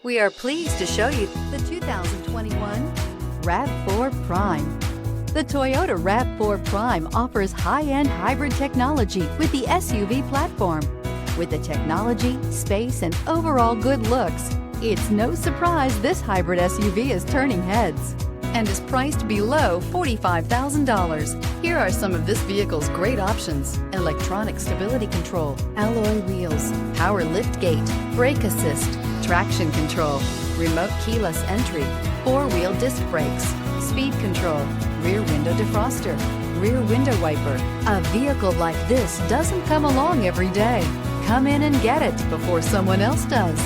We are pleased to show you the 2021 RAV4 Prime. The Toyota RAV4 Prime offers high-end hybrid technology with the SUV platform. With the technology, space, and overall good looks, it's no surprise this hybrid SUV is turning heads and is priced below $45,000. Here are some of this vehicle's great options: electronic stability control, alloy wheels, power liftgate, brake assist, traction control, remote keyless entry, four-wheel disc brakes, speed control, rear window defroster, rear window wiper. A vehicle like this doesn't come along every day. Come in and get it before someone else does.